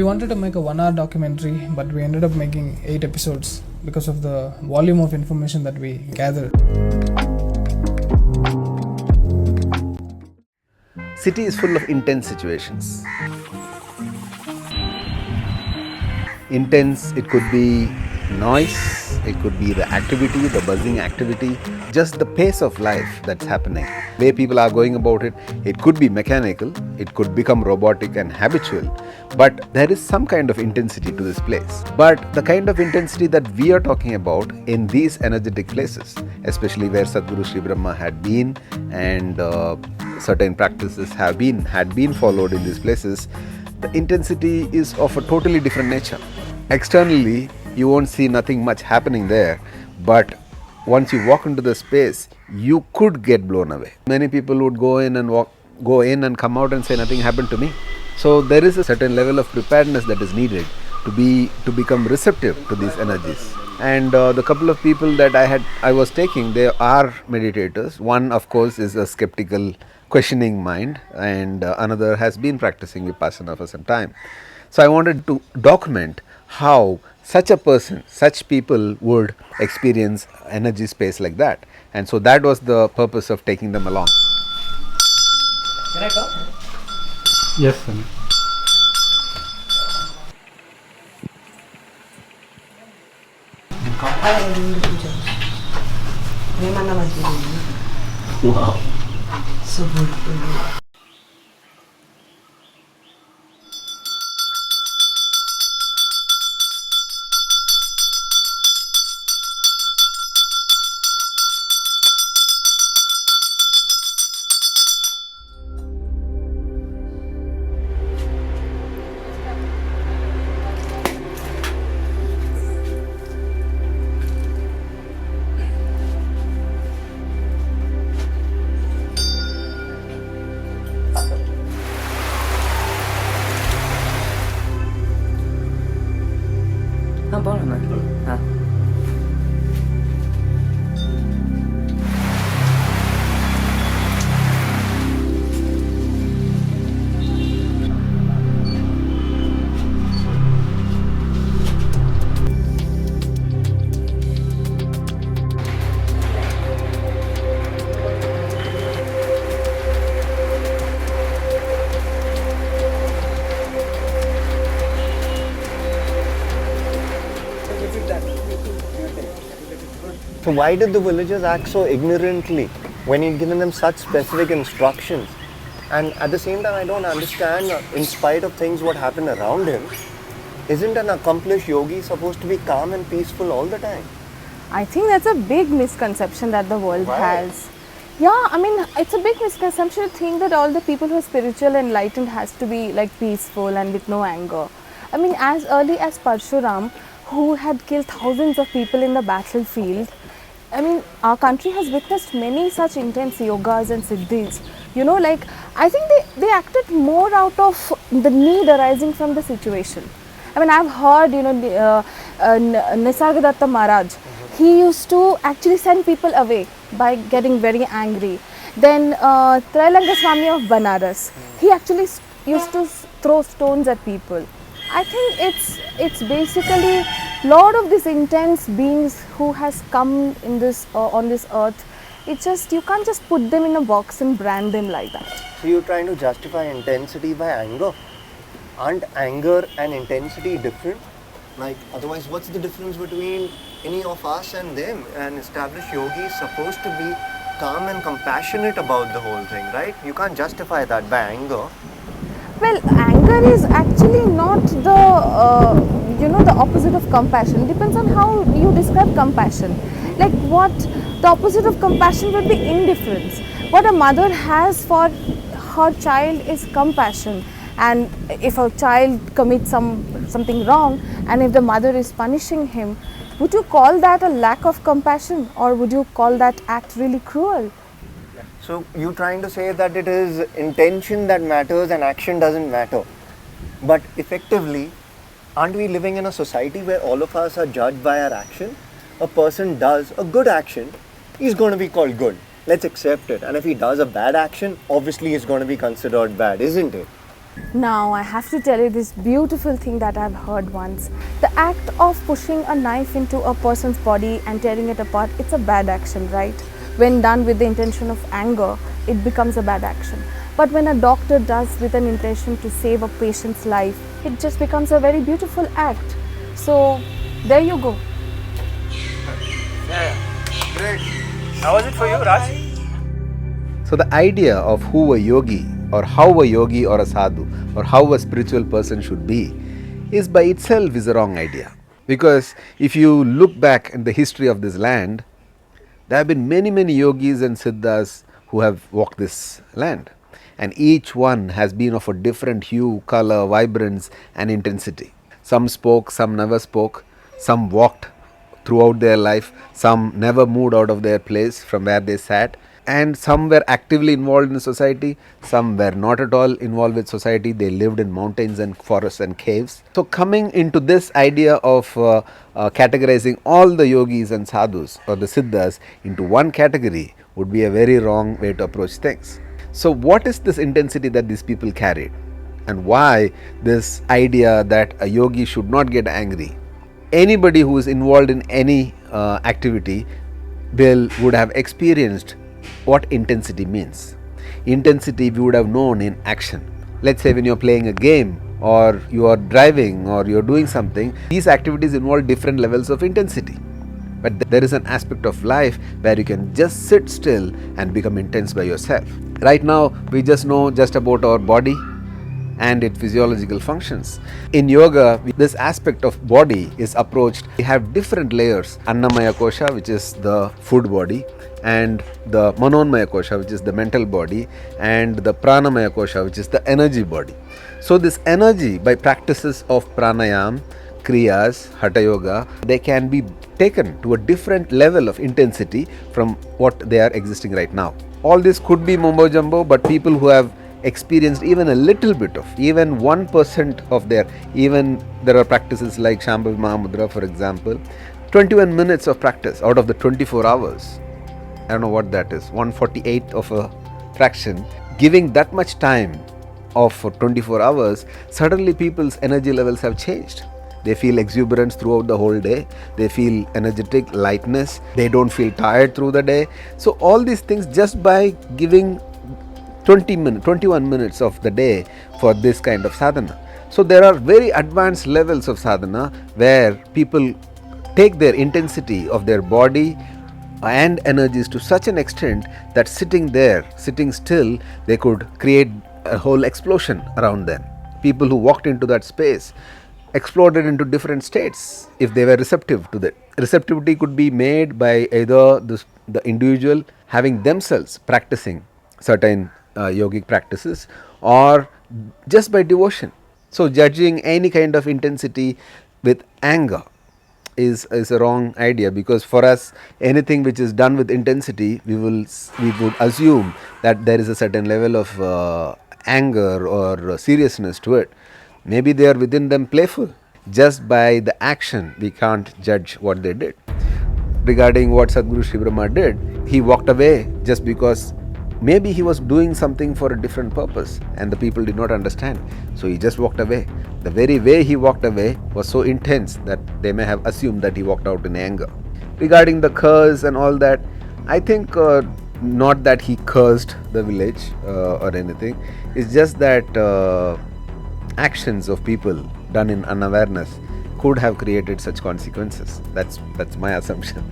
We wanted to make a 1-hour documentary, but we ended up making 8 episodes because of the volume of information that we gathered. City is full of intense situations. Intense, it could be noise, it could be the activity, the buzzing activity, just the pace of life that's happening. Way people are going about it, it could be mechanical, it could become robotic and habitual, but there is some kind of intensity to this place. But the kind of intensity that we are talking about in these energetic places, especially where Sadhguru Shribrahma had been and certain practices had been followed in these places, the intensity is of a totally different nature. Externally, you won't see nothing much happening there, but once you walk into the space, you could get blown away. Many people would go in and come out and say nothing happened to me. So there is a certain level of preparedness that is needed to become receptive to these energies. And the couple of people that I was taking, they are meditators. One, of course, is a skeptical, questioning mind, and another has been practicing Vipassana for some time. So I wanted to document how such a person, such people would experience energy space like that. And so that was the purpose of taking them along. Can I come? Yes, sir. Wow. So beautiful. So why did the villagers act so ignorantly when he'd given them such specific instructions? And at the same time, I don't understand, in spite of things what happened around him, isn't an accomplished yogi supposed to be calm and peaceful all the time? I think that's a big misconception that the world Why? has. Yeah, I mean, it's a big misconception to think that all the people who are spiritual and enlightened has to be like peaceful and with no anger. I mean, as early as Parshuram, who had killed thousands of people in the battlefield, I mean, our country has witnessed many such intense yogas and siddhis. You know, like, I think they acted more out of the need arising from the situation. I mean, I've heard, you know, Nisargadatta Maharaj, he used to actually send people away by getting very angry. Then Trailanga Swami of Banaras, he actually used to throw stones at people. I think it's basically lot of these intense beings who has come in this on this earth. It's just, you can't just put them in a box and brand them like that. So you're trying to justify intensity by anger? Aren't anger and intensity different? Like, otherwise what's the difference between any of us and them? An established yogi is supposed to be calm and compassionate about the whole thing, right? You can't justify that by anger. Well, anger is actually not the, you know, the opposite of compassion. It depends on how you describe compassion. Like, what the opposite of compassion would be indifference. What a mother has for her child is compassion. And if a child commits something wrong, and if the mother is punishing him, would you call that a lack of compassion, or would you call that act really cruel? So you're trying to say that it is intention that matters and action doesn't matter. But effectively, aren't we living in a society where all of us are judged by our action? A person does a good action, he's going to be called good. Let's accept it. And if he does a bad action, obviously it's going to be considered bad, isn't it? Now I have to tell you this beautiful thing that I've heard once. The act of pushing a knife into a person's body and tearing it apart, it's a bad action, right? When done with the intention of anger, it becomes a bad action. But when a doctor does with an intention to save a patient's life, it just becomes a very beautiful act. So there you go. Great. How was it for you, Raj? So the idea of who a yogi or how a yogi or a sadhu or how a spiritual person should be is by itself is a wrong idea. Because if you look back in the history of this land, there have been many yogis and siddhas who have walked this land. And each one has been of a different hue, color, vibrance and intensity. Some spoke, some never spoke, some walked throughout their life, some never moved out of their place from where they sat, and some were actively involved in society, some were not at all involved with society. They lived in mountains and forests and caves. So coming into this idea of categorizing all the yogis and sadhus or the siddhas into one category would be a very wrong way to approach things. So what is this intensity that these people carried, and why this idea that a yogi should not get angry? Anybody who is involved in any activity would have experienced what intensity means. Intensity we would have known in action. Let's say when you're playing a game or you are driving or you're doing something, these activities involve different levels of intensity. But there is an aspect of life where you can just sit still and become intense by yourself. Right now we just know just about our body and its physiological functions. In yoga, this aspect of body is approached. We have different layers: Annamaya Kosha, which is the food body, and the Manonmaya Kosha, which is the mental body, and the Pranamaya Kosha, which is the energy body. So this energy, by practices of pranayam, kriyas, hatha yoga, they can be taken to a different level of intensity from what they are existing right now. All this could be mumbo jumbo, but people who have experienced even a little bit of, even 1% of their, even there are practices like Shambhavi Mahamudra, for example, 21 minutes of practice out of the 24 hours. I don't know what that is, 1/48 of a fraction, giving that much time of 24 hours, suddenly people's energy levels have changed. They feel exuberance throughout the whole day. They feel energetic, lightness. They don't feel tired through the day. So all these things just by giving 21 minutes of the day for this kind of sadhana. So there are very advanced levels of sadhana where people take their intensity of their body and energies to such an extent that sitting there, sitting still, they could create a whole explosion around them. People who walked into that space exploded into different states if they were receptive to that. Receptivity could be made by either the individual having themselves practicing certain yogic practices, or just by devotion. So judging any kind of intensity with anger is a wrong idea, because for us anything which is done with intensity, we would assume that there is a certain level of anger or seriousness to it. Maybe they are within them playful. Just by the action we can't judge what they did. Regarding what Sadhguru Shribrahma did, he walked away just because maybe he was doing something for a different purpose and the people did not understand. So he just walked away. The very way he walked away was so intense that they may have assumed that he walked out in anger. Regarding the curse and all that, I think not that he cursed the village or anything. It's just that actions of people done in unawareness could have created such consequences. That's my assumption.